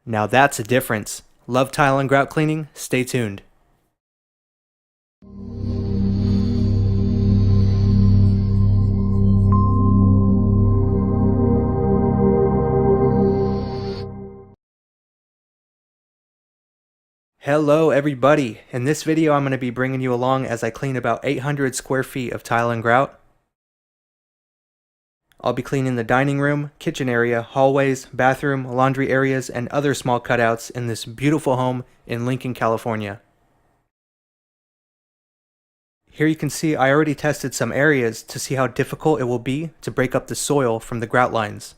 Now that's a difference. Love tile and grout cleaning? Stay tuned. Hello everybody! In this video I'm going to be bringing you along as I clean about 800 square feet of tile and grout. I'll be cleaning the dining room, kitchen area, hallways, bathroom, laundry areas, and other small cutouts in this beautiful home in Lincoln, California. Here you can see I already tested some areas to see how difficult it will be to break up the soil from the grout lines.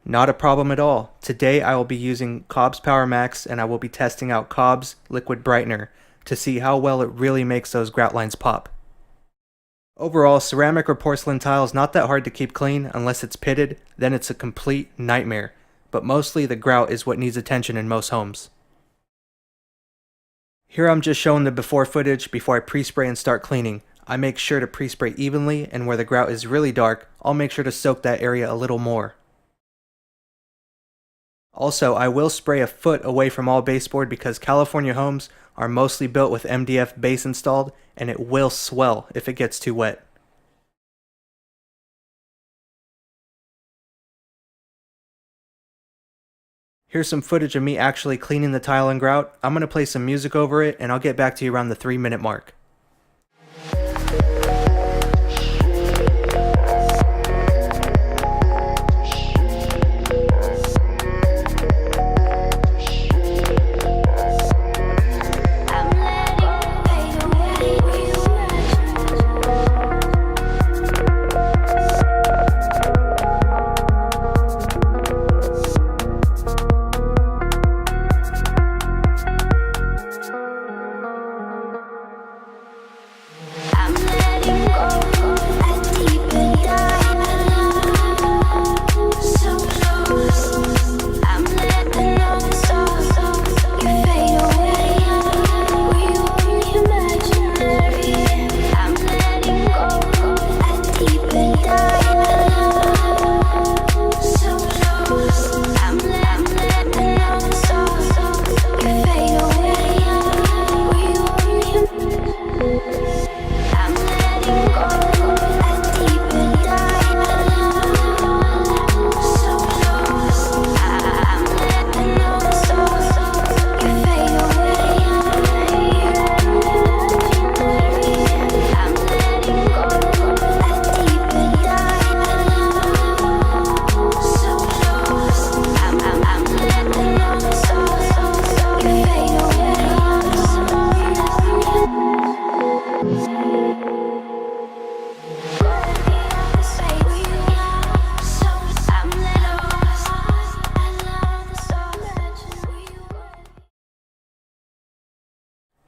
Not a problem at all. Today I will be using Cobb's PowerMAX and I will be testing out Cobb's Liquid Brightener to see how well it really makes those grout lines pop. Overall, ceramic or porcelain tile is not that hard to keep clean unless it's pitted, then it's a complete nightmare. But mostly the grout is what needs attention in most homes. Here I'm just showing the before footage before I pre-spray and start cleaning. I make sure to pre-spray evenly, and where the grout is really dark, I'll make sure to soak that area a little more. Also, I will spray a foot away from all baseboard because California homes are mostly built with MDF base installed and it will swell if it gets too wet. Here's some footage of me actually cleaning the tile and grout. I'm going to play some music over it and I'll get back to you around the 3-minute mark.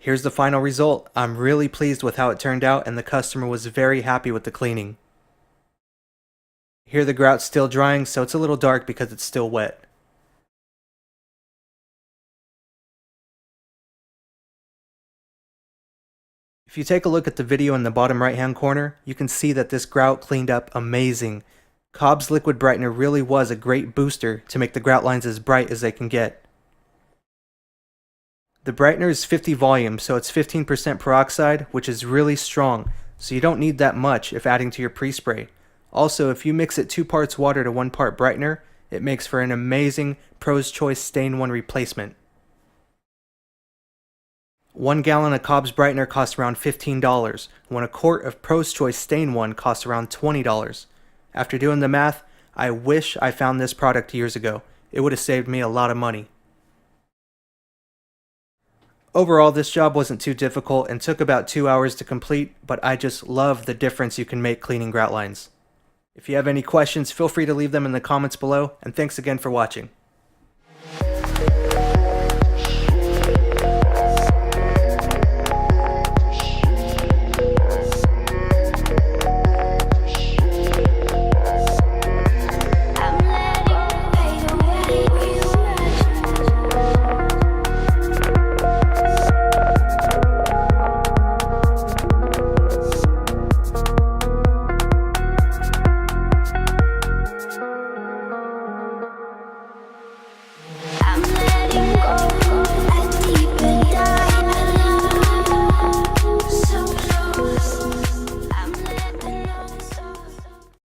Here's the final result. I'm really pleased with how it turned out and the customer was very happy with the cleaning. Here the grout's still drying, so it's a little dark because it's still wet. If you take a look at the video in the bottom right hand corner, you can see that this grout cleaned up amazing. Cobb's Liquid Brightener really was a great booster to make the grout lines as bright as they can get. The brightener is 50 volume, so it's 15% peroxide, which is really strong, so you don't need that much if adding to your pre-spray. Also, if you mix it 2 parts water to 1 part brightener, it makes for an amazing Pro's Choice Stain 1 replacement. 1 gallon of Cobb's brightener costs around $15, when a quart of Pro's Choice Stain 1 costs around $20. After doing the math, I wish I found this product years ago. It would have saved me a lot of money. Overall, this job wasn't too difficult and took about 2 hours to complete, but I just love the difference you can make cleaning grout lines. If you have any questions, feel free to leave them in the comments below, and thanks again for watching.